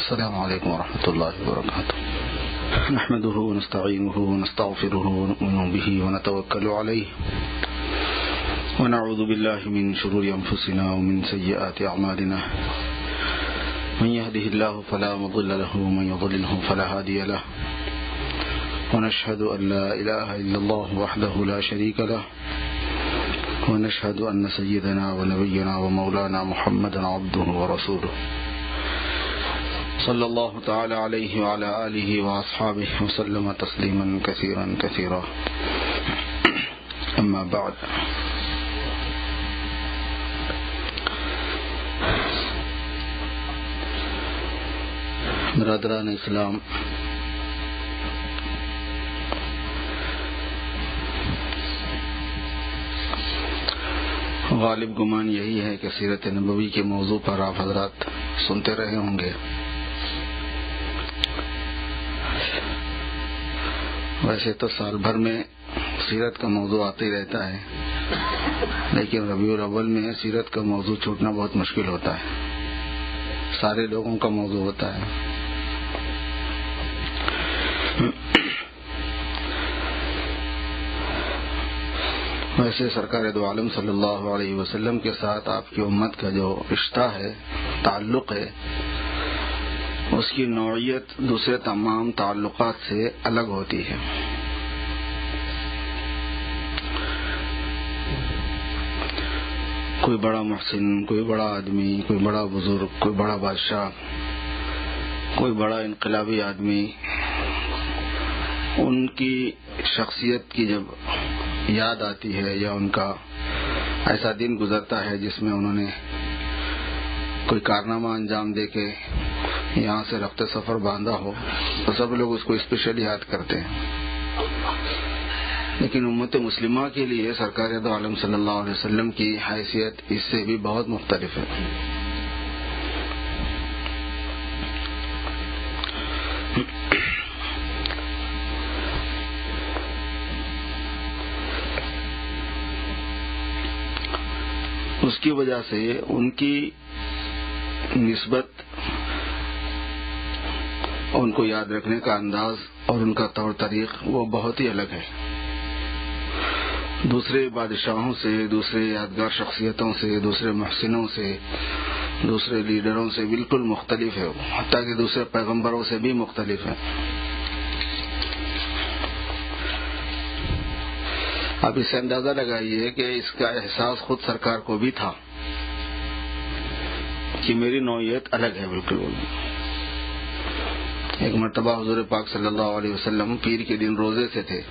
السلام علیکم ورحمۃ اللہ وبرکاتہ. نحمده ونستعینه ونستغفره ونؤمن به ونتوکل علیہ ونعوذ باللہ من شرور انفسنا ومن سیئات اعمالنا من يهده الله فلا مضل له ومن يضلله فلا هادي له ونشهد ان لا اله الا الله وحده لا شريك له ونشهد ان سيدنا ونبينا ومولانا محمدا عبده ورسوله صلی اللہ تعالی علیہ وعلى آلہ واصحابہ وسلم تسلیما کثیرا کثیرا. اما بعد. برادران اسلام، غالب گمان یہی ہے کہ سیرت نبوی کے موضوع پر آپ حضرات سنتے رہے ہوں گے. ویسے تو سال بھر میں سیرت کا موضوع آتا ہی رہتا ہے، لیکن ربیع الاول میں سیرت کا موضوع چھوٹنا بہت مشکل ہوتا ہے. سارے لوگوں کا موضوع ہوتا ہے. ویسے سرکار دو عالم صلی اللہ علیہ وسلم کے ساتھ آپ کی امت کا جو رشتہ ہے، تعلق ہے، اس کی نوعیت دوسرے تمام تعلقات سے الگ ہوتی ہے. کوئی بڑا محسن، کوئی بڑا آدمی، کوئی بڑا بزرگ، کوئی بڑا بادشاہ، کوئی بڑا انقلابی آدمی، ان کی شخصیت کی جب یاد آتی ہے یا ان کا ایسا دن گزرتا ہے جس میں انہوں نے کوئی کارنامہ انجام دے کے یہاں سے رفت سفر باندھا ہو، تو سب لوگ اس کو اسپیشل یاد کرتے ہیں. لیکن امت مسلمہ کے لیے سرکار دو عالم صلی اللہ علیہ وسلم کی حیثیت اس سے بھی بہت مختلف ہے. اس کی وجہ سے ان کی نسبت، ان کو یاد رکھنے کا انداز اور ان کا طور طریق وہ بہت ہی الگ ہے. دوسرے بادشاہوں سے، دوسرے یادگار شخصیتوں سے، دوسرے محسنوں سے، دوسرے لیڈروں سے بالکل مختلف ہے، حتیٰ کہ دوسرے پیغمبروں سے بھی مختلف ہے. آپ اس سے اندازہ لگائیے کہ اس کا احساس خود سرکار کو بھی تھا کہ میری نوعیت الگ ہے بالکل. ایک مرتبہ حضور پاک صلی اللہ علیہ وسلم پیر کے دن روزے سے تھے،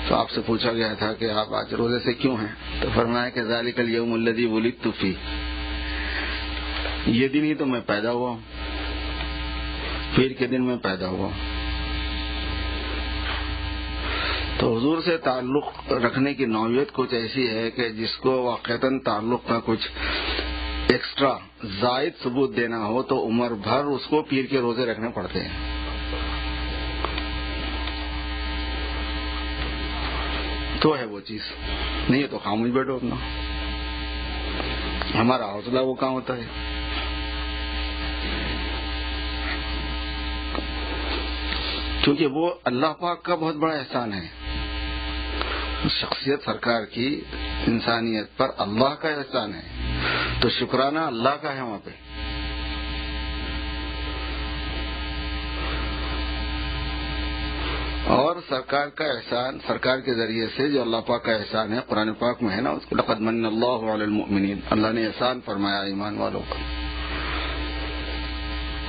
تو آپ سے پوچھا گیا تھا کہ آپ آج روزے سے کیوں ہیں؟ تو فرمایا کہ ذالک الیوم الذی ولدت فیہ، یہ دن ہی تو میں پیدا ہوا ہوں، پیر کے دن میں پیدا ہوا ہوں. تو حضور سے تعلق رکھنے کی نوعیت کچھ ایسی ہے کہ جس کو واقعتاً تعلق کا کچھ ایکسٹرا زائد ثبوت دینا ہو تو عمر بھر اس کو پیر کے روزے رکھنے پڑتے ہیں. تو ہے وہ چیز نہیں ہے تو خاموش بیٹھو اپنا. ہمارا حوصلہ وہ کہاں ہوتا ہے؟ کیونکہ وہ اللہ پاک کا بہت بڑا احسان ہے. شخصیت سرکار کی انسانیت پر اللہ کا احسان ہے، تو شکرانہ اللہ کا ہے وہاں پہ. اور سرکار کا احسان سرکار کے ذریعے سے جو اللہ پاک کا احسان ہے قرآن پاک میں ہے نا، اس کو لقد من اللہ علی المؤمنین، اللہ نے احسان فرمایا ایمان والوں کا.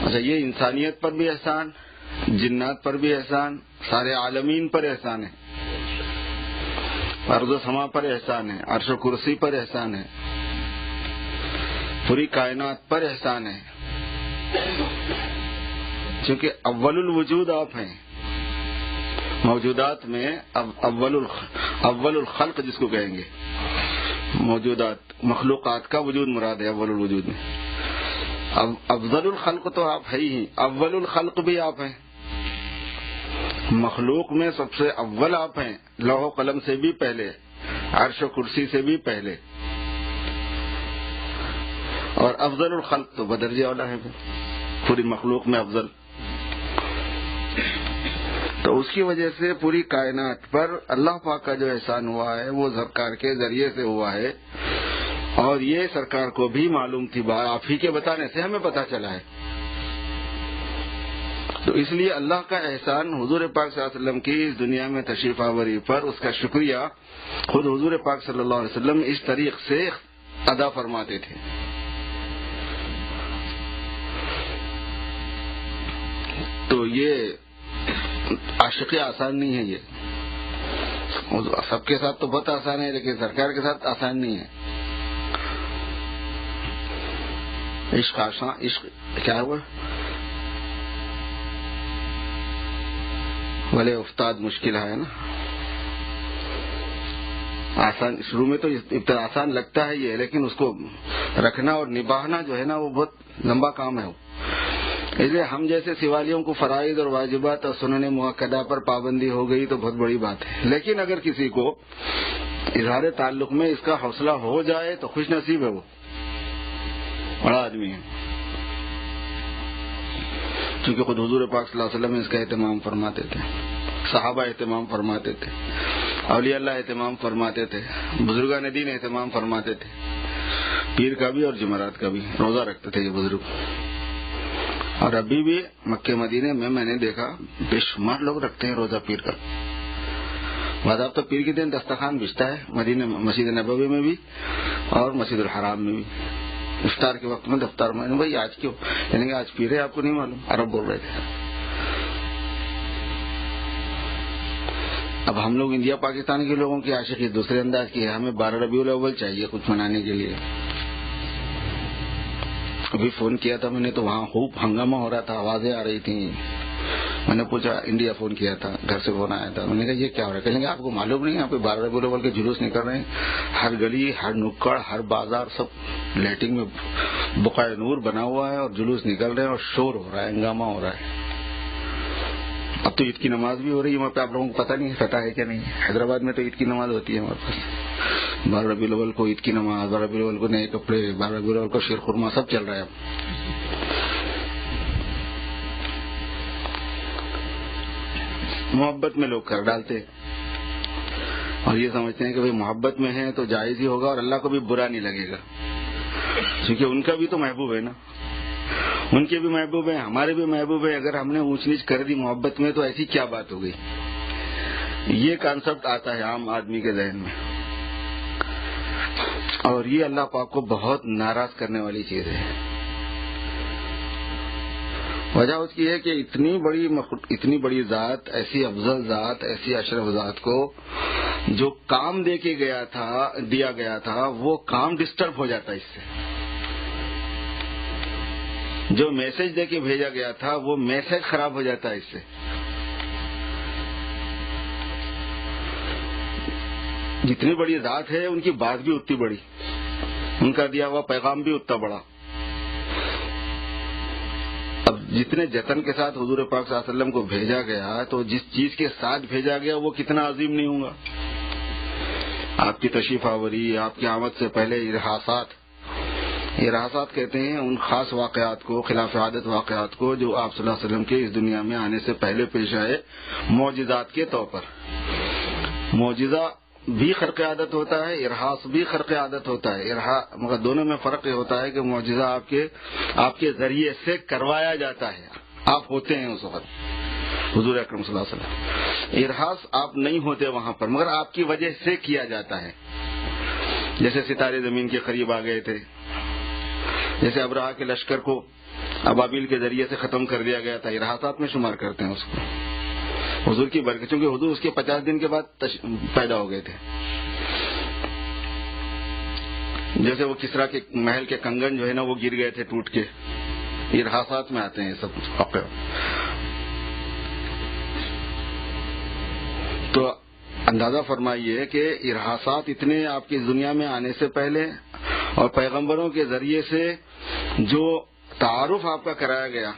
اچھا، یہ انسانیت پر بھی احسان، جنات پر بھی احسان، سارے عالمین پر احسان ہے، ارض و سما پر احسان ہے، عرش و کرسی پر احسان ہے، پوری کائنات پر احسان ہے. چونکہ اول الوجود آپ ہیں، موجودات میں اول الخلق جس کو کہیں گے، موجودات مخلوقات کا وجود مراد ہے اول الوجود میں. افضل الخلق تو آپ ہے ہی، اول الخلق بھی آپ ہیں. مخلوق میں سب سے اول آپ ہیں، لوح و قلم سے بھی پہلے، عرش و کرسی سے بھی پہلے. اور افضل الخلق تو بدرجہ اولا ہے. پوری مخلوق میں افضل. تو اس کی وجہ سے پوری کائنات پر اللہ پاک کا جو احسان ہوا ہے وہ سرکار کے ذریعے سے ہوا ہے، اور یہ سرکار کو بھی معلوم تھی، آپ ہی کے بتانے سے ہمیں پتہ چلا ہے. تو اس لیے اللہ کا احسان حضور پاک صلی اللہ علیہ وسلم کی اس دنیا میں تشریف آوری پر اس کا شکریہ خود حضور پاک صلی اللہ علیہ وسلم اس طریق سے ادا فرماتے تھے. تو یہ عاشقی آسان نہیں ہے، یہ سب کے ساتھ تو بہت آسان ہے لیکن سرکار کے ساتھ آسان نہیں ہے. عشق آسان، عشق کیا ہوا بھلے افتاد مشکل ہے نا. آسان شروع میں تو آسان لگتا ہے یہ، لیکن اس کو رکھنا اور نبھانا جو ہے نا وہ بہت لمبا کام ہے. اس لیے ہم جیسے سوالیوں کو فرائض اور واجبات اور سنن مؤکدہ پر پابندی ہو گئی تو بہت بڑی بات ہے، لیکن اگر کسی کو اظہار تعلق میں اس کا حوصلہ ہو جائے تو خوش نصیب ہے، وہ بڑا آدمی ہے. کیونکہ خود حضور پاک صلی اللہ علیہ وسلم اس کا اہتمام فرماتے تھے، صحابہ اہتمام فرماتے تھے، اولیاء اللہ اہتمام فرماتے تھے، بزرگان دین اہتمام فرماتے تھے. پیر کا بھی اور جمعرات کا بھی روزہ رکھتے تھے یہ بزرگ. اور ابھی بھی مکہ مدینے میں میں نے دیکھا بے شمار لوگ رکھتے ہیں روزہ پیر کا. باضابطہ پیر کے دن دسترخوان بچتا ہے مدینے مسجد نبوی میں بھی اور مسجد الحرام میں بھی. افطار کے وقت میں دفتر میں بھائی آج کیوں، یعنی کہ آج پیر ہے، آپ کو نہیں معلوم؟ عرب بول رہے تھے. اب ہم لوگ انڈیا پاکستان کے لوگوں کی عاشقی دوسرے انداز کی ہے. ہمیں 12 ربیع الاول چاہیے کچھ منانے کے لیے. ابھی فون کیا تھا میں نے تو وہاں خوب ہنگامہ ہو رہا تھا، آوازیں آ رہی تھیں. میں نے پوچھا، انڈیا فون کیا تھا، گھر سے فون آیا تھا. میں نے کہا یہ کیا ہو رہا ہے؟ کہیں گے آپ کو معلوم نہیں ہے، آپ کو 12 ربیع الاول کے جلوس نکل رہے ہیں. ہر گلی، ہر نکڑ، ہر بازار، سب لائٹنگ میں بقائے نور بنا ہوا ہے اور جلوس نکل رہے ہیں اور شور ہو رہا ہے، ہنگامہ ہو رہا ہے. اب تو عید کی نماز بھی ہو رہی ہے وہاں پہ، آپ لوگوں کو پتہ نہیں پتہ ہے کیا نہیں؟ حیدرآباد میں تو عید کی نماز ہوتی ہے ہمارے پاس. 12 ربیع الاول کو عید کی نماز، 12 ربیع الاول کو نئے کپڑے، 12 ربیع الاول کو شیر خورما، سب چل رہا ہے اب. محبت میں لوگ کر ڈالتے اور یہ سمجھتے ہیں کہ بھئی محبت میں ہے تو جائز ہی ہوگا اور اللہ کو بھی برا نہیں لگے گا، کیونکہ ان کا بھی تو محبوب ہے نا، ان کے بھی محبوب ہیں، ہمارے بھی محبوب ہیں. اگر ہم نے اونچ نیچ کر دی محبت میں تو ایسی کیا بات ہو گئی؟ یہ کانسیپٹ آتا ہے عام آدمی کے ذہن میں، اور یہ اللہ پاک کو بہت ناراض کرنے والی چیز ہے. وجہ اس کی ہے کہ اتنی بڑی ذات، ایسی افضل ذات، ایسی اشرف ذات کو جو کام دیا گیا تھا وہ کام ڈسٹرب ہو جاتا ہے اس سے. جو میسج دے کے بھیجا گیا تھا وہ میسج خراب ہو جاتا ہے اس سے. جتنی بڑی ذات ہے ان کی بات بھی اتنی بڑی، ان کا دیا ہوا پیغام بھی اتنا بڑا. اب جتنے جتن کے ساتھ حضور پاک صلی اللہ علیہ وسلم کو بھیجا گیا تو جس چیز کے ساتھ بھیجا گیا وہ کتنا عظیم نہیں ہوگا. آپ کی تشریف آوری، آپ کی آمد سے پہلے ارحاسات کہتے ہیں ان خاص واقعات کو، خلاف عادت واقعات کو جو آپ صلی اللہ علیہ وسلم کے اس دنیا میں آنے سے پہلے پیش آئے معجزات کے طور پر. معجزہ بھی خرق عادت ہوتا ہے، ارحاس بھی خرق عادت ہوتا ہے. مگر دونوں میں فرق یہ ہوتا ہے کہ معجزہ آپ کے ذریعے سے کروایا جاتا ہے، آپ ہوتے ہیں اس وقت حضور اکرم صلی اللہ علیہ وسلم. ارحاس آپ نہیں ہوتے وہاں پر، مگر آپ کی وجہ سے کیا جاتا ہے. جیسے ستارے زمین کے قریب آ گئے تھے، جیسے ابرہا کے لشکر کو ابابیل کے ذریعے سے ختم کر دیا گیا تھا، ارحاسات میں شمار کرتے ہیں اس کو. حضور کی برکت، چونکہ حضور اس کے 50 دن کے بعد پیدا ہو گئے تھے. جیسے وہ کسرا کے محل کے کنگن جو ہے نا وہ گر گئے تھے ٹوٹ کے، ارحاسات میں آتے ہیں سب واقعہ. تو اندازہ فرمائیے کہ ارحاسات اتنے آپ کی دنیا میں آنے سے پہلے اور پیغمبروں کے ذریعے سے جو تعارف آپ کا کرایا گیا،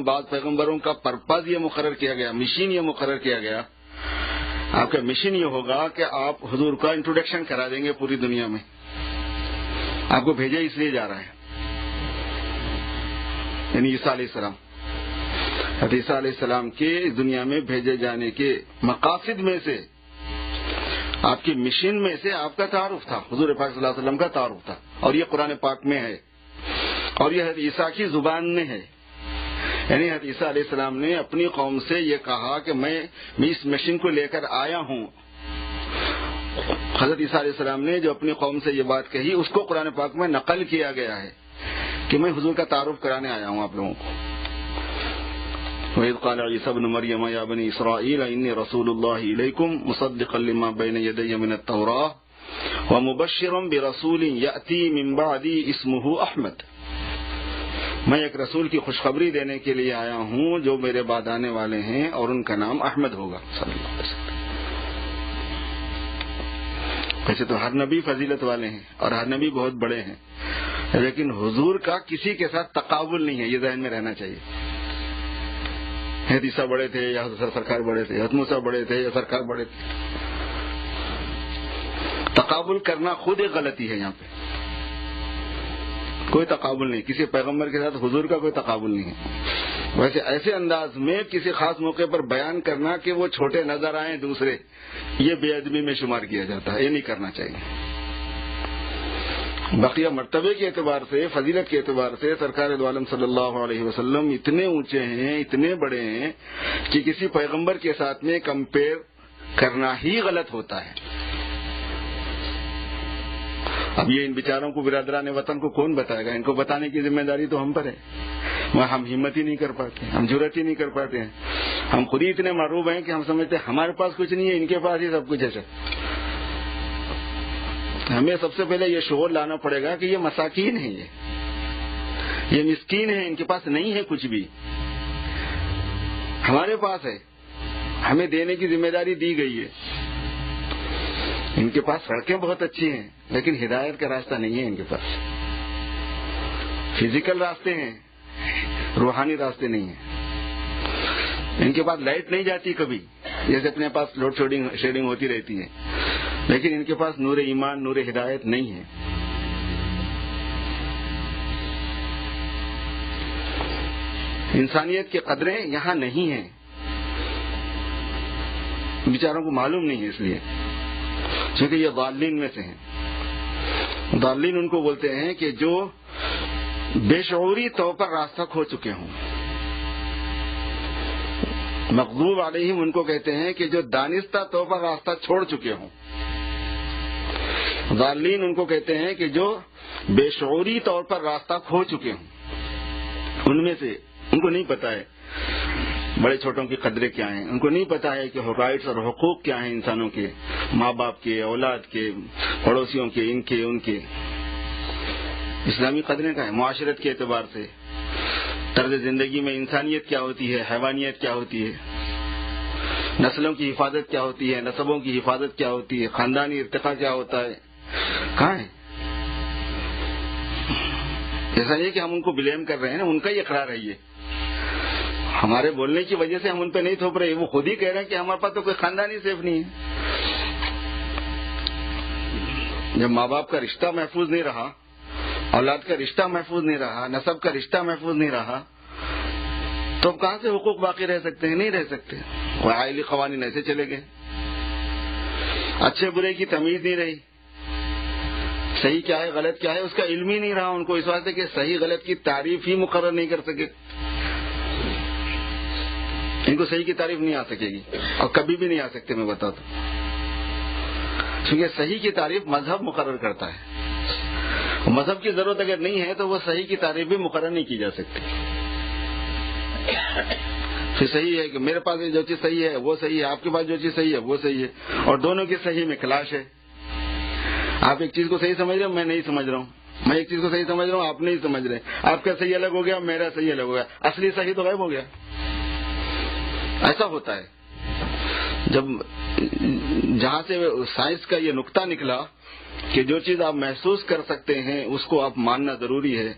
بعض پیغمبروں کا پرپز یہ مقرر کیا گیا، مشن یہ مقرر کیا گیا. آپ کا مشن یہ ہوگا کہ آپ حضور کا انٹروڈکشن کرا دیں گے پوری دنیا میں، آپ کو بھیجا اس لیے جا رہا ہے. یعنی عیسیٰ علیہ السلام. حضرت عیسیٰ علیہ السلام کے دنیا میں بھیجے جانے کے مقاصد میں سے، آپ کی مشن میں سے آپ کا تعارف تھا، حضور پاک صلی اللہ علیہ وسلم کا تعارف تھا. اور یہ قرآن پاک میں ہے، اور یہ حضرت عیسیٰ کی زبان میں ہے. یعنی حضرت عیسیٰ علیہ السلام نے اپنی قوم سے یہ کہا کہ میں اس مشن کو لے کر آیا ہوں. حضرت عیسیٰ علیہ السلام نے جو اپنی قوم سے یہ بات کہی، اس کو قرآن پاک میں نقل کیا گیا ہے کہ میں حضور کا تعارف کرانے آیا ہوں آپ لوگوں کو. وَإِذْ قَالَ عِيسَى ابْنُ مَرْيَمَ يَا بَنِي إِسْرَائِيلَ إِنِّي رَسُولُ اللَّهِ إِلَيْكُمْ مُصَدِّقًا لِمَا بَيْنَ يَدَيَّ مِنَ التَّوْرَاةِ وَمُبَشِّرًا بِرَسُولٍ يَأْتِي مِن بَعْدِي اسْمُهُ أَحْمَدُ. میں ایک رسول کی خوشخبری دینے کے لیے آیا ہوں جو میرے بعد آنے والے ہیں، اور ان کا نام احمد ہوگا صلی اللہ علیہ وسلم. ویسے تو ہر نبی فضیلت والے ہیں اور ہر نبی بہت بڑے ہیں، لیکن حضور کا کسی کے ساتھ تقابل نہیں ہے، یہ ذہن میں رہنا چاہیے. حضرت عیسیٰ بڑے تھے یا سرکار بڑے تھے، حضرت موسیٰ بڑے تھے یا سرکار بڑے تھے. تقابل کرنا خود ایک غلطی ہے. یہاں پہ کوئی تقابل نہیں، کسی پیغمبر کے ساتھ حضور کا کوئی تقابل نہیں ہے. ویسے ایسے انداز میں کسی خاص موقع پر بیان کرنا کہ وہ چھوٹے نظر آئیں دوسرے، یہ بے ادبی میں شمار کیا جاتا ہے، یہ نہیں کرنا چاہیے. بقیہ مرتبے کے اعتبار سے، فضیلت کے اعتبار سے سرکار دو عالم صلی اللہ علیہ وسلم اتنے اونچے ہیں، اتنے بڑے ہیں کہ کسی پیغمبر کے ساتھ میں کمپیئر کرنا ہی غلط ہوتا ہے. اب یہ ان بیچاروں کو، برادران وطن کو کون بتائے گا؟ ان کو بتانے کی ذمہ داری تو ہم پر ہے. ہم ہمت ہی نہیں کر پاتے، ہم جرأت ہی نہیں کر پاتے ہیں. ہم خود ہی اتنے معروف ہیں کہ ہم سمجھتے ہیں ہمارے پاس کچھ نہیں ہے، ان کے پاس ہی سب کچھ ہے. ہمیں سب سے پہلے یہ شعور لانا پڑے گا کہ یہ مساکین ہیں، یہ مسکین ہیں، ان کے پاس نہیں ہے کچھ بھی، ہمارے پاس ہے، ہمیں دینے کی ذمہ داری دی گئی ہے. ان کے پاس سڑکیں بہت اچھی ہیں لیکن ہدایت کا راستہ نہیں ہے. ان کے پاس فزیکل راستے ہیں، روحانی راستے نہیں ہیں. ان کے پاس لائٹ نہیں جاتی کبھی، جیسے اپنے پاس لوڈ شیڈنگ ہوتی رہتی ہے، لیکن ان کے پاس نور ایمان، نور ہدایت نہیں ہے. انسانیت کی قدریں یہاں نہیں ہیں، بیچاروں کو معلوم نہیں ہے، اس لیے کیونکہ یہ ضالین میں سے ہیں. ضالین ان کو بولتے ہیں کہ جو بے شعوری طور پر راستہ کھو چکے ہوں. مغضوب علیہم ان کو کہتے ہیں کہ جو دانستہ طور پر راستہ چھوڑ چکے ہوں. ضالین ان کو کہتے ہیں کہ جو بے شعوری طور پر راستہ کھو چکے ہوں. ان میں سے ان کو نہیں پتا ہے بڑے چھوٹوں کی قدریں کیا ہیں، ان کو نہیں پتا ہے کہ رائٹس اور حقوق کیا ہیں انسانوں کے، ماں باپ کے، اولاد کے، پڑوسیوں کے، ان کے، ان کے. اسلامی قدریں کیا ہیں معاشرت کے اعتبار سے، طرز زندگی میں انسانیت کیا ہوتی ہے، حیوانیت کیا ہوتی ہے، نسلوں کی حفاظت کیا ہوتی ہے، نسبوں کی حفاظت کیا ہوتی ہے، خاندانی ارتقاء کیا ہوتا ہے، کہاں ہے؟ ایسا نہیں کہ ہم ان کو بلیم کر رہے ہیں نا، ان کا ہی اقرار ہے. یہ ہمارے بولنے کی وجہ سے ہم ان پہ نہیں تھوپ رہے، وہ خود ہی کہہ رہے ہیں کہ ہمارے پاس تو کوئی خاندانی سیف نہیں ہے. جب ماں باپ کا رشتہ محفوظ نہیں رہا، اولاد کا رشتہ محفوظ نہیں رہا، نسب کا رشتہ محفوظ نہیں رہا، تو اب کہاں سے حقوق باقی رہ سکتے ہیں؟ نہیں رہ سکتے. آئلی قوانین ایسے چلے گئے، اچھے برے کی تمیز نہیں رہی، صحیح کیا ہے غلط کیا ہے اس کا علم ہی نہیں رہا ان کو، اس واسطے کہ صحیح غلط کی تعریف ہی مقرر نہیں کر سکے. ان کو صحیح کی تعریف نہیں آ سکے گی اور کبھی بھی نہیں آ سکتے، میں بتا دوں. کیونکہ صحیح کی تعریف مذہب مقرر کرتا ہے، مذہب کی ضرورت اگر نہیں ہے تو وہ صحیح کی تعریف بھی مقرر نہیں کی جا سکتی. پھر صحیح ہے کہ میرے پاس جو چیز صحیح ہے وہ صحیح ہے، آپ کے پاس جو چیز صحیح ہے وہ صحیح ہے، اور دونوں کی صحیح میں کلاش ہے. آپ ایک چیز کو صحیح سمجھ رہے ہو، میں نہیں سمجھ رہا ہوں، میں ایک چیز کو صحیح سمجھ رہا ہوں، آپ نہیں سمجھ رہے. آپ کا صحیح الگ ہو گیا، میرا صحیح الگ ہو گیا، اصلی صحیح تو غائب ہو گیا. ایسا ہوتا ہے. جب جہاں سے سائنس کا یہ نقطہ نکلا کہ جو چیز آپ محسوس کر سکتے ہیں اس کو آپ ماننا ضروری ہے،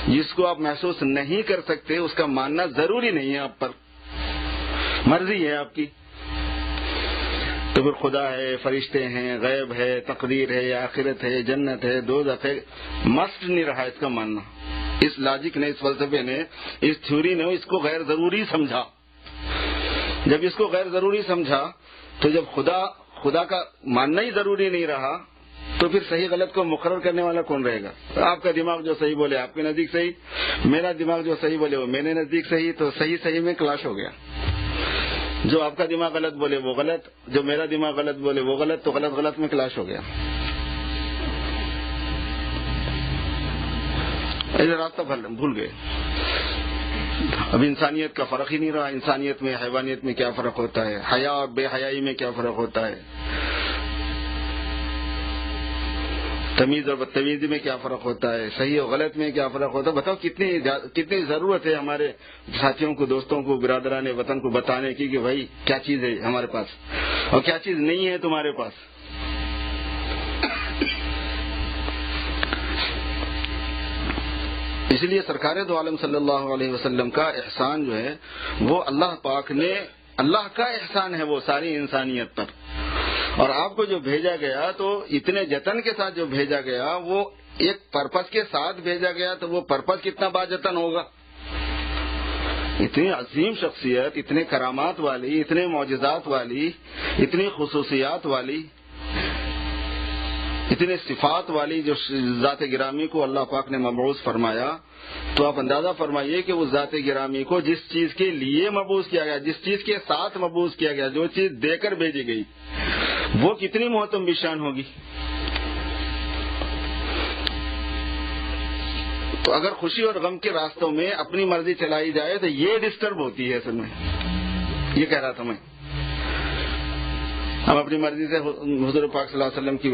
جس کو آپ محسوس نہیں کر سکتے اس کا ماننا ضروری نہیں ہے، آپ پر مرضی ہے آپ کی. تو پھر خدا ہے، فرشتے ہیں، غیب ہے، تقدیر ہے، آخرت ہے، جنت ہے، دوزخ ہے، مسٹ نہیں رہا اس کا ماننا. اس لاجک نے، اس فلسفے نے، اس تھیوری نے اس کو غیر ضروری سمجھا. جب اس کو غیر ضروری سمجھا تو جب خدا کا ماننا ہی ضروری نہیں رہا تو پھر صحیح غلط کو مقرر کرنے والا کون رہے گا؟ آپ کا دماغ جو صحیح بولے آپ کے نزدیک صحیح، میرا دماغ جو صحیح بولے وہ میرے نزدیک صحیح، تو صحیح میں کلاش ہو گیا. جو آپ کا دماغ غلط بولے وہ غلط، جو میرا دماغ غلط بولے وہ غلط، تو غلط میں کلاش ہو گیا. ایسے راستہ بھول گئے. اب انسانیت کا فرق ہی نہیں رہا. انسانیت میں حیوانیت میں کیا فرق ہوتا ہے، حیا اور بے حیائی میں کیا فرق ہوتا ہے، تمیز اور بدتمیزی میں کیا فرق ہوتا ہے، صحیح اور غلط میں کیا فرق ہوتا ہے. بتاؤ کتنی ضرورت ہے ہمارے ساتھیوں کو، دوستوں کو، برادران وطن کو بتانے کی کہ بھائی کیا چیز ہے ہمارے پاس اور کیا چیز نہیں ہے تمہارے پاس. اس لیے سرکار دو عالم صلی اللہ علیہ وسلم کا احسان جو ہے وہ اللہ پاک نے، اللہ کا احسان ہے وہ ساری انسانیت پر. اور آپ کو جو بھیجا گیا تو اتنے جتن کے ساتھ جو بھیجا گیا وہ ایک پرپس کے ساتھ بھیجا گیا، تو وہ پرپس کتنا باجتن ہوگا. اتنی عظیم شخصیت، اتنے کرامات والی، اتنے معجزات والی، اتنی خصوصیات والی، اتنے صفات والی جو ذات گرامی کو اللہ پاک نے مبعوث فرمایا، تو آپ اندازہ فرمائیے کہ اس ذات گرامی کو جس چیز کے لیے مبعوث کیا گیا، جس چیز کے ساتھ مبعوث کیا گیا، جو چیز دے کر بھیجی گئی، وہ کتنی محترم بشان ہوگی. تو اگر خوشی اور غم کے راستوں میں اپنی مرضی چلائی جائے تو یہ ڈسٹرب ہوتی ہے. اصل میں یہ کہہ رہا تھا میں، ہم اپنی مرضی سے حضور پاک صلی اللہ علیہ وسلم کی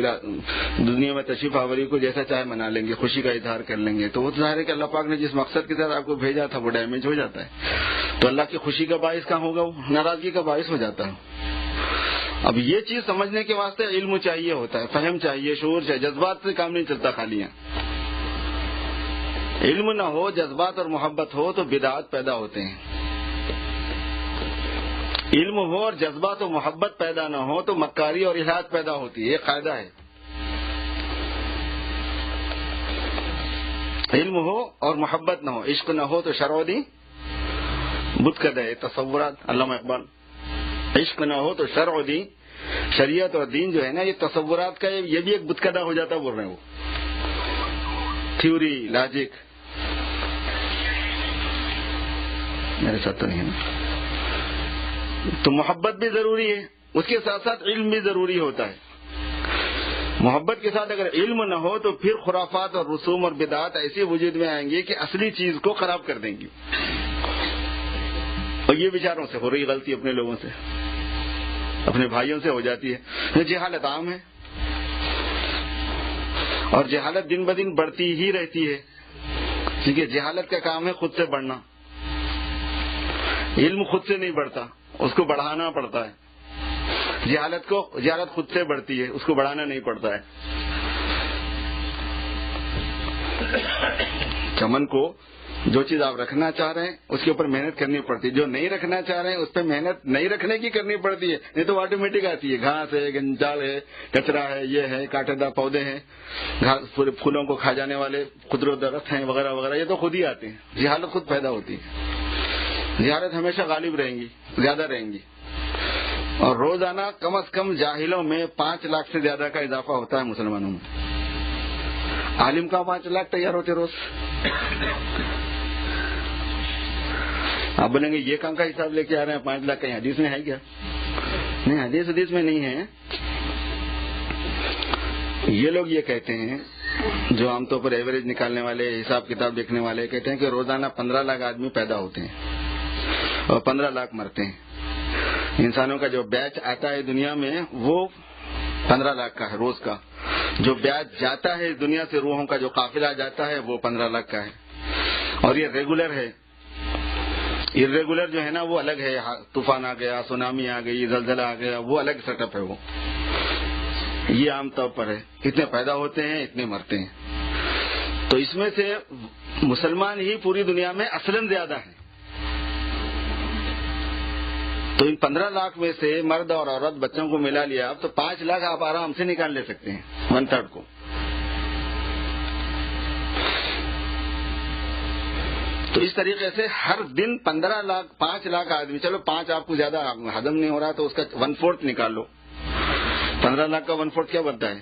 دنیا میں تشریف آوری کو جیسا چاہے منا لیں گے، خوشی کا اظہار کر لیں گے، تو وہ ظاہر ہے کہ اللہ پاک نے جس مقصد کے ساتھ آپ کو بھیجا تھا وہ ڈیمیج ہو جاتا ہے. تو اللہ کی خوشی کا باعث کہاں ہوگا، وہ ناراضگی کا باعث ہو جاتا ہے. اب یہ چیز سمجھنے کے واسطے علم چاہیے ہوتا ہے، فہم چاہیے، شعور چاہیے. جذبات سے کام نہیں چلتا خالی. علم نہ ہو، جذبات اور محبت ہو تو بدعات پیدا ہوتے ہیں. علم ہو اور جذبات و محبت پیدا نہ ہو تو مکاری اور الحاد پیدا ہوتی ہے. یہ قاعدہ ہے. علم ہو اور محبت نہ ہو، عشق نہ ہو تو شرع و دین بت کدہ ہے. تصورات علامہ اقبال، عشق نہ ہو تو شرع و دین، شریعت اور دین جو ہے نا یہ تصورات کا یہ بھی ایک بت کدہ ہو جاتا بول رہے ہیں. وہ تھیوری، لاجک میرے ساتھ تو نہیں ہے نا. تو محبت بھی ضروری ہے، اس کے ساتھ ساتھ علم بھی ضروری ہوتا ہے. محبت کے ساتھ اگر علم نہ ہو تو پھر خرافات اور رسوم اور بدعات ایسی وجود میں آئیں گی کہ اصلی چیز کو خراب کر دیں گی. اور یہ بیچاروں سے ہو رہی غلطی، اپنے لوگوں سے، اپنے بھائیوں سے ہو جاتی ہے. جہالت عام ہے اور جہالت دن بدن بڑھتی ہی رہتی ہے، کیونکہ جہالت کا کام ہے خود سے بڑھنا. علم خود سے نہیں بڑھتا، اس کو بڑھانا پڑتا ہے. جہالت خود سے بڑھتی ہے، اس کو بڑھانا نہیں پڑتا ہے. چمن کو جو چیز آپ رکھنا چاہ رہے ہیں اس کے اوپر محنت کرنی پڑتی ہے، جو نہیں رکھنا چاہ رہے ہیں اس پہ محنت نہیں رکھنے کی کرنی پڑتی ہے. نہیں تو آٹومیٹک آتی ہے. گھاس ہے، گنجال ہے، کچرا ہے، یہ ہے، کانٹے دار پودے ہیں، پھولوں کو کھا جانے والے خضر درخت ہیں وغیرہ وغیرہ، یہ تو خود ہی آتے ہیں. جہالت خود پیدا ہوتی ہے. جہالت ہمیشہ غالب رہیں گی، زیادہ رہیں گی. اور روزانہ کم از کم جاہلوں میں 5 لاکھ سے زیادہ کا اضافہ ہوتا ہے مسلمانوں میں. عالم کا 5 لاکھ تیار ہوتے روز. آپ بولیں گے یہ کام کا حساب لے کے آ رہے ہیں 5 لاکھ کا، حدیث میں ہے کیا؟ نہیں، حدیث میں نہیں ہے. یہ لوگ یہ کہتے ہیں، جو عام طور پر ایوریج نکالنے والے، حساب کتاب دیکھنے والے کہتے ہیں کہ روزانہ 15 لاکھ آدمی پیدا ہوتے ہیں اور 15 لاکھ مرتے ہیں. انسانوں کا جو بیچ آتا ہے دنیا میں وہ 15 لاکھ کا ہے روز کا. جو بیچ جاتا ہے دنیا سے، روحوں کا جو قافلہ جاتا ہے وہ 15 لاکھ کا ہے. اور یہ ریگولر ہے. ارریگولر جو ہے نا وہ الگ ہے. طوفان آ گیا، سونامی آ گئی، زلزلہ آ گیا، وہ الگ سیٹ اپ ہے. وہ یہ عام طور پر ہے. اتنے پیدا ہوتے ہیں، اتنے مرتے ہیں. تو اس میں سے مسلمان ہی پوری دنیا میں اصلاً زیادہ ہیں. تو ان 15 لاکھ میں سے مرد اور عورت بچوں کو ملا لیا اب تو 5 لاکھ آپ آرام سے نکال لے سکتے ہیں، 1/3 کو. تو اس طریقے سے ہر دن 15 لاکھ 5 لاکھ آدمی، چلو 5 آپ کو زیادہ ہضم نہیں ہو رہا تو اس کا 1/4 نکال لو، 15 لاکھ کا 1/4 کیا بنتا ہے؟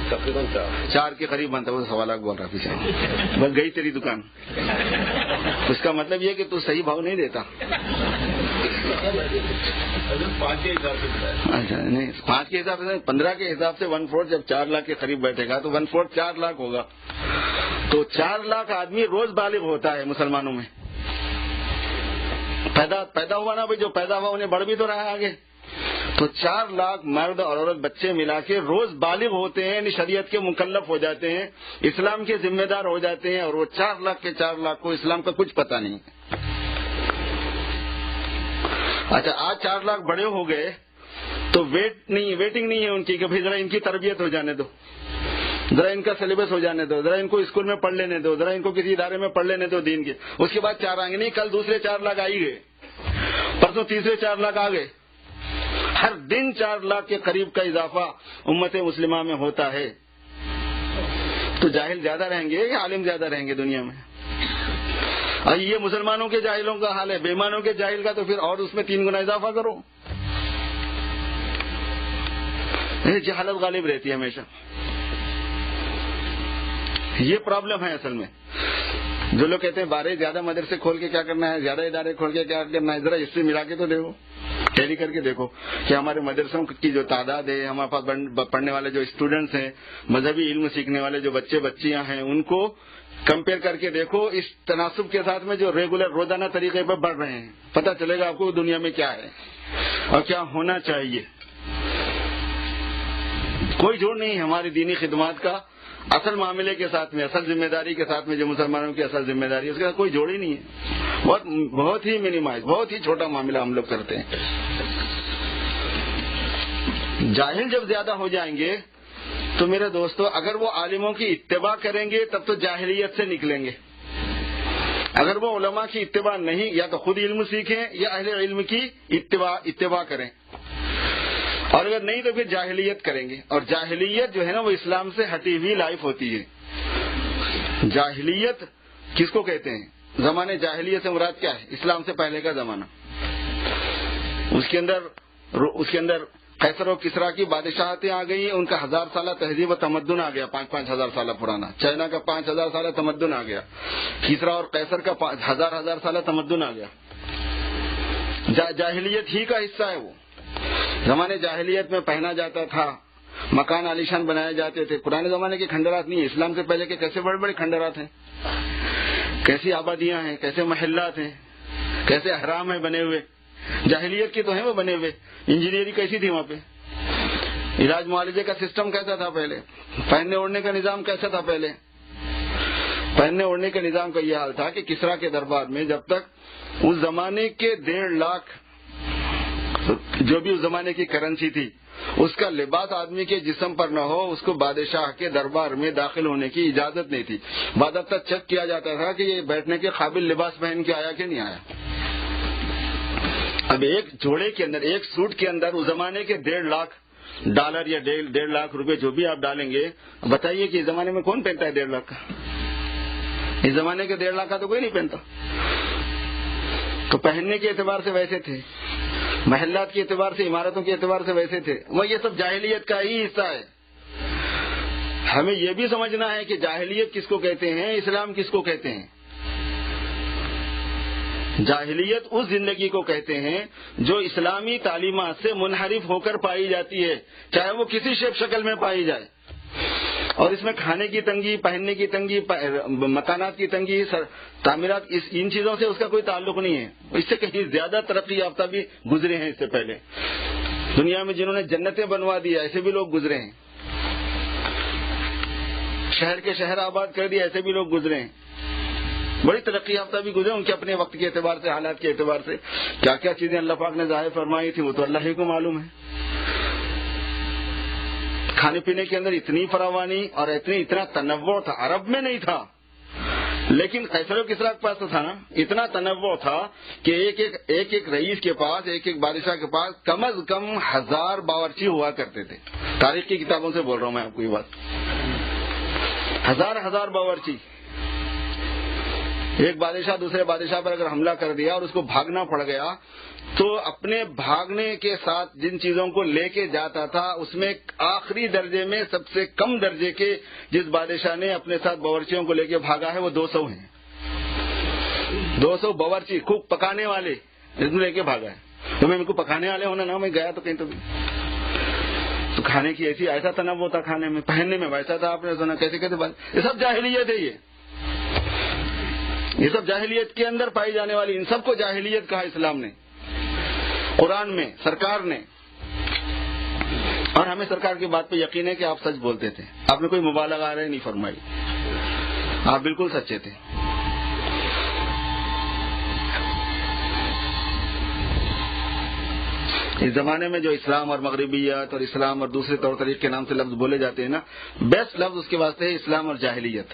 تقریباً 4 کے قریب بنتا ہے. وہ 1.25 لاکھ بول رہا پیچھے، بس گئی تیری دکان. اس کا مطلب یہ کہ تو صحیح بھاؤ نہیں دیتا. 5 کے حساب سے. اچھا نہیں، 5 کے حساب سے 15 کے حساب سے 1/4 جب 4 لاکھ کے قریب بیٹھے گا تو 1/4 4 لاکھ ہوگا. تو 4 لاکھ آدمی روز بالغ ہوتا ہے مسلمانوں میں. پیدا ہوا نا بھائی، جو پیدا ہوا انہیں بڑھ بھی تو رہا ہے آگے. تو 4 لاکھ مرد اور عورت بچے ملا کے روز بالغ ہوتے ہیں، یعنی شریعت کے مکلف ہو جاتے ہیں، اسلام کے ذمہ دار ہو جاتے ہیں. اور وہ 4 لاکھ کے 4 لاکھ کو اسلام کا کچھ پتہ نہیں. اچھا آج 4 لاکھ بڑے ہو گئے تو ویٹنگ نہیں ہے ان کی کہ بھائی ذرا ان کی تربیت ہو جانے دو، ذرا ان کا سلیبس ہو جانے دو، ذرا ان کو اسکول میں پڑھ لینے دو، ذرا ان کو کسی ادارے میں پڑھ لینے دو دین کے. اس کے بعد 4 آئیں گے. نہیں، کل دوسرے 4 لاکھ آئی گئے، پرسوں تیسرے 4 لاکھ آ گئے. ہر دن 4 لاکھ کے قریب کا اضافہ امت مسلمہ میں ہوتا ہے. تو جاہل زیادہ رہیں گے یا عالم زیادہ رہیں گے دنیا میں؟ اور یہ مسلمانوں کے جاہلوں کا حال ہے. بےمانوں کے جاہل کا تو پھر اور اس میں 3 گنا اضافہ کرو. جہالت غالب رہتی ہے ہمیشہ. یہ پرابلم ہے اصل میں. جو لوگ کہتے ہیں بارے زیادہ مدرسے کھول کے کیا کرنا ہے، زیادہ ادارے کھول کے کیا کرنا ہے، ذرا اس سے ملا کے تو دیکھو، ٹیلی کر کے دیکھو کہ ہمارے مدرسوں کی جو تعداد ہے، ہمارے پاس پڑھنے والے جو اسٹوڈنٹس ہیں، مذہبی علم سیکھنے والے جو بچے بچیاں ہیں، ان کو کمپیئر کر کے دیکھو اس تناسب کے ساتھ میں جو ریگولر روزانہ طریقے پر بڑھ رہے ہیں. پتہ چلے گا آپ کو دنیا میں کیا ہے اور کیا ہونا چاہیے. کوئی جوڑ نہیں ہے ہماری دینی خدمات کا اصل معاملے کے ساتھ میں، اصل ذمہ داری کے ساتھ میں، جو مسلمانوں کی اصل ذمہ داری ہے اس کا کوئی جوڑ ہی نہیں ہے. بہت ہی منیمائز، بہت ہی چھوٹا معاملہ ہم لوگ کرتے ہیں. جاہل جب زیادہ ہو جائیں گے تو میرے دوستو، اگر وہ عالموں کی اتباع کریں گے تب تو جاہلیت سے نکلیں گے. اگر وہ علماء کی اتباع نہیں، یا تو خود علم سیکھیں یا اہل علم کی اتباع کریں، اور اگر نہیں تو پھر جاہلیت کریں گے. اور جاہلیت جو ہے نا وہ اسلام سے ہٹی ہوئی لائف ہوتی ہے. جاہلیت کس کو کہتے ہیں؟ زمانے جاہلیت سے مراد کیا ہے؟ اسلام سے پہلے کا زمانہ. اس کے اندر قیصر و کسریٰ کی بادشاہتیں آ گئی، ان کا 1000 سالہ تہذیب و تمدن آ گیا، 5,000 سالہ پرانا. چائنا کا 5,000 سالہ تمدن آ گیا. کسریٰ اور قیصر کا 1000 سالہ تمدن آ گیا. جاہلیت ہی کا حصہ ہے وہ. زمانے جاہلیت میں پہنا جاتا تھا، مکان عالیشان بنائے جاتے تھے. پرانے زمانے کے کھنڈرات نہیں ہے، اسلام سے پہلے کے کیسے بڑے بڑے کھنڈرات ہیں، کیسی آبادیاں ہیں، کیسے محلات ہیں، کیسے احرام ہیں بنے ہوئے. جاہلیت کے تو ہیں وہ بنے ہوئے. انجینئرنگ کیسی تھی وہاں پہ، علاج معالجے کا سسٹم کیسا تھا پہلے، پہننے اوڑھنے کا نظام کیسا تھا پہلے. پہننے اوڑھنے کے نظام کا یہ حال تھا کہ کسریٰ کے دربار میں جب تک اس زمانے کے 1.5 لاکھ جو بھی اس زمانے کی کرنسی تھی اس کا لباس آدمی کے جسم پر نہ ہو، اس کو بادشاہ کے دربار میں داخل ہونے کی اجازت نہیں تھی. باضابطہ چیک کیا جاتا تھا کہ یہ بیٹھنے کے قابل لباس پہن کے آیا کہ نہیں آیا. اب ایک جوڑے کے اندر، ایک سوٹ کے اندر اس زمانے کے 1.5 لاکھ ڈالر یا 1.5 لاکھ روپے جو بھی آپ ڈالیں گے، بتائیے کہ اس زمانے میں کون پہنتا ہے 1.5 لاکھ کا؟ اس زمانے کے 1.5 لاکھ کا تو کوئی نہیں پہنتا. تو پہننے کے اعتبار سے ویسے تھے، محلات کے اعتبار سے، عمارتوں کے اعتبار سے ویسے تھے. وہ یہ سب جاہلیت کا ہی حصہ ہے. ہمیں یہ بھی سمجھنا ہے کہ جاہلیت کس کو کہتے ہیں، اسلام کس کو کہتے ہیں. جاہلیت اس زندگی کو کہتے ہیں جو اسلامی تعلیمات سے منحرف ہو کر پائی جاتی ہے، چاہے وہ کسی شکل میں پائی جائے. اور اس میں کھانے کی تنگی، پہننے کی تنگی، مکانات کی تنگی، تعمیرات، ان چیزوں سے اس کا کوئی تعلق نہیں ہے. اس سے کہیں زیادہ ترقی یافتہ بھی گزرے ہیں اس سے پہلے. دنیا میں جنہوں نے جنتیں بنوا دی ایسے بھی لوگ گزرے ہیں. شہر کے شہر آباد کر دیا ایسے بھی لوگ گزرے ہیں. بڑی ترقی یافتہ بھی گزرے. ان کے اپنے وقت کے اعتبار سے، حالات کے اعتبار سے کیا کیا چیزیں اللہ پاک نے ظاہر فرمائی تھی وہ تو اللہ ہی کو معلوم ہے. کھانے پینے کے اندر اتنی فراوانی اور اتنا تنوع تھا، عرب میں نہیں تھا لیکن قیصر و کسریٰ کے پاس تو تھا نا. اتنا تنوع تھا کہ ایک رئیس کے پاس، ایک بادشاہ کے پاس کم از کم 1000 باورچی ہوا کرتے تھے. تاریخ کی کتابوں سے بول رہا ہوں میں آپ کو یہ بات. ہزار باورچی. ایک بادشاہ دوسرے بادشاہ پر اگر حملہ کر دیا اور اس کو بھاگنا پڑ گیا تو اپنے بھاگنے کے ساتھ جن چیزوں کو لے کے جاتا تھا اس میں آخری درجے میں سب سے کم درجے کے جس بادشاہ نے اپنے ساتھ باورچیوں کو لے کے بھاگا ہے وہ 200 ہیں. 200 باورچی خوب پکانے والے اس میں لے کے بھاگا ہے. تو میں ان کو پکانے والے ہونا نا، میں گیا تو کہیں تو کھانے کی ایسا تنوع تھا، کھانے میں، پہننے میں ویسا تھا. آپ نے سنا کیسے بات، یہ سب جاہلیت ہے. یہ سب جاہلیت کے اندر پائی جانے والی، ان سب کو جاہلیت کہا اسلام نے، قرآن میں، سرکار نے. اور ہمیں سرکار کی بات پہ یقین ہے کہ آپ سچ بولتے تھے. آپ نے کوئی مبالغہ نہیں فرمائی، آپ بالکل سچے تھے. اس زمانے میں جو اسلام اور مغربیت اور اسلام اور دوسرے طور طریقے کے نام سے لفظ بولے جاتے ہیں نا، بیسٹ لفظ اس کے واسطے ہے اسلام اور جاہلیت.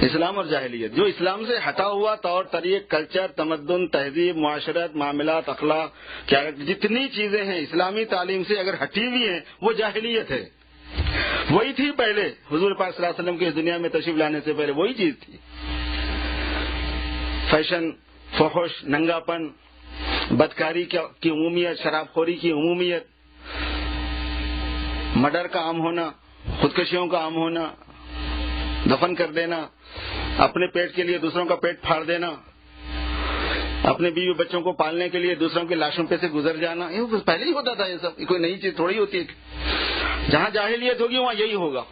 اسلام اور جاہلیت جو اسلام سے ہٹا ہوا طور طریق، کلچر، تمدن، تہذیب، معاشرت، معاملات، اخلاق، کیا جتنی چیزیں ہیں اسلامی تعلیم سے اگر ہٹی ہوئی ہیں وہ جاہلیت ہے. وہی تھی پہلے، حضور پاک صلی اللہ علیہ وسلم کی اس دنیا میں تشریف لانے سے پہلے وہی چیز تھی. فیشن، فحش، ننگاپن، بدکاری کی عمومیت، شراب خوری کی عمومیت، مرڈر کا عام ہونا، خودکشیوں کا عام ہونا، دفن کر دینا، اپنے پیٹ کے لیے دوسروں کا پیٹ پھاڑ دینا، اپنے بیوی بچوں کو پالنے کے لیے دوسروں کی لاشوں پہ سے گزر جانا، یہ پہلے ہی ہوتا تھا. یہ سب کوئی نئی چیز تھوڑی ہوتی ہے. جہاں جاہلیت ہوگی وہاں یہی ہوگا.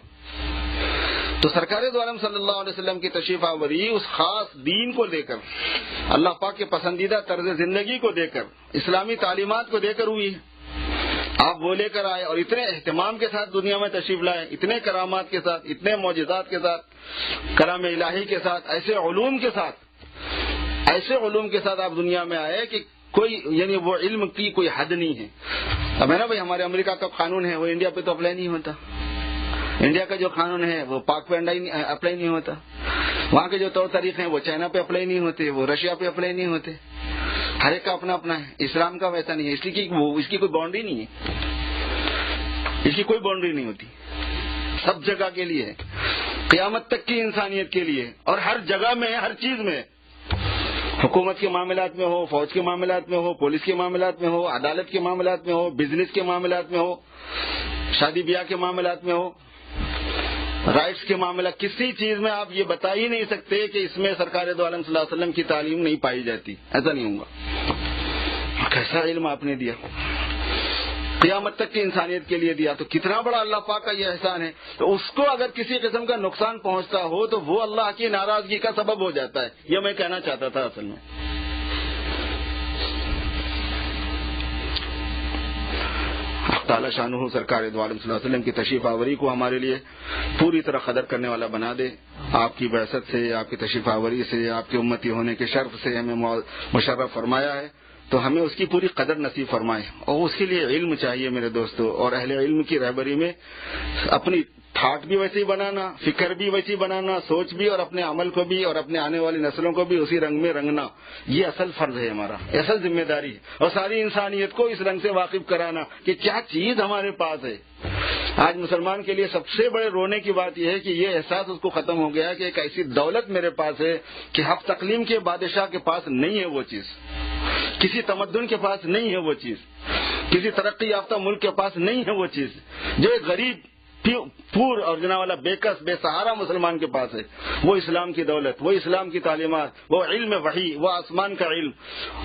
تو سرکار دو عالم صلی اللہ علیہ وسلم کی تشریف آوری اس خاص دین کو دے کر، اللہ پاک کے پسندیدہ طرز زندگی کو دے کر، اسلامی تعلیمات کو دے کر ہوئی. آپ وہ لے کر آئے اور اتنے اہتمام کے ساتھ دنیا میں تشریف لائے، اتنے کرامات کے ساتھ، اتنے معجزات کے ساتھ، کلام الہی کے ساتھ، ایسے علوم کے ساتھ آپ دنیا میں آئے کہ کوئی یعنی وہ علم کی کوئی حد نہیں ہے. اب ہے نا بھائی، ہمارے امریکہ کا قانون ہے وہ انڈیا پہ تو اپلائی نہیں ہوتا. انڈیا کا جو قانون ہے وہ پاک پہ اپلائی نہیں ہوتا. وہاں کے جو طور طریقے ہیں وہ چائنا پہ اپلائی نہیں ہوتے، وہ رشیا پہ اپلائی نہیں ہوتے. ہر ایک کا اپنا اپنا ہے. اسلام کا ویسا نہیں ہے، اس لیے اس کی کوئی باؤنڈری نہیں ہے، اس کی کوئی باؤنڈری نہیں ہوتی. سب جگہ کے لیے، قیامت تک کی انسانیت کے لیے، اور ہر جگہ میں، ہر چیز میں، حکومت کے معاملات میں ہو، فوج کے معاملات میں ہو، پولیس کے معاملات میں ہو، عدالت کے معاملات میں ہو، بزنس کے معاملات میں ہو، شادی بیاہ کے معاملات میں ہو، رائٹس کے معاملات، کسی چیز میں آپ یہ بتا ہی نہیں سکتے کہ اس میں سرکار دو عالم صلی اللہ علیہ وسلم کی تعلیم نہیں پائی جاتی. ایسا نہیں ہوگا. کیسا علم آپ نے دیا، قیامت تک کی انسانیت کے لیے دیا. تو کتنا بڑا اللہ پاک کا یہ احسان ہے. تو اس کو اگر کسی قسم کا نقصان پہنچتا ہو تو وہ اللہ کی ناراضگی کا سبب ہو جاتا ہے. یہ میں کہنا چاہتا تھا اصل میں. تعالی شانہ سرکار دو عالم صلی اللہ علیہ وسلم کی تشریف آوری کو ہمارے لیے پوری طرح قدر کرنے والا بنا دے. آپ کی بعثت سے، آپ کی تشریف آوری سے، آپ کے امتی ہونے کے شرف سے ہمیں مشرف فرمایا ہے، تو ہمیں اس کی پوری قدر نصیب فرمائے. اور اس کے لیے علم چاہیے میرے دوستو. اور اہل علم کی رہبری میں اپنی تھاٹ بھی ویسی بنانا، فکر بھی ویسی بنانا، سوچ بھی، اور اپنے عمل کو بھی اور اپنے آنے والی نسلوں کو بھی اسی رنگ میں رنگنا، یہ اصل فرض ہے ہمارا، اصل ذمہ داری ہے. اور ساری انسانیت کو اس رنگ سے واقف کرانا کہ کیا چیز ہمارے پاس ہے. آج مسلمان کے لیے سب سے بڑے رونے کی بات یہ ہے کہ یہ احساس اس کو ختم ہو گیا کہ ایک ایسی دولت میرے پاس ہے کہ ہفت اقلیم کے بادشاہ کے پاس نہیں ہے وہ چیز، کسی تمدن کے پاس نہیں ہے وہ چیز، کسی ترقی یافتہ ملک کے پاس نہیں ہے وہ چیز، جو ایک غریب پور اور جنا والا بےکس بے سہارا مسلمان کے پاس ہے. وہ اسلام کی دولت، وہ اسلام کی تعلیمات، وہ علم وحی، وہ آسمان کا علم،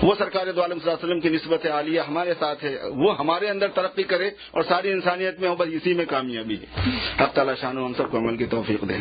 وہ سرکار دو عالم صلی اللہ علیہ وسلم کی نسبت عالیہ ہمارے ساتھ ہے. وہ ہمارے اندر ترقی کرے اور ساری انسانیت میں ہو، بس اسی میں کامیابی ہے. حق تعالی شانہ ہم سب کو عمل کی توفیق دے.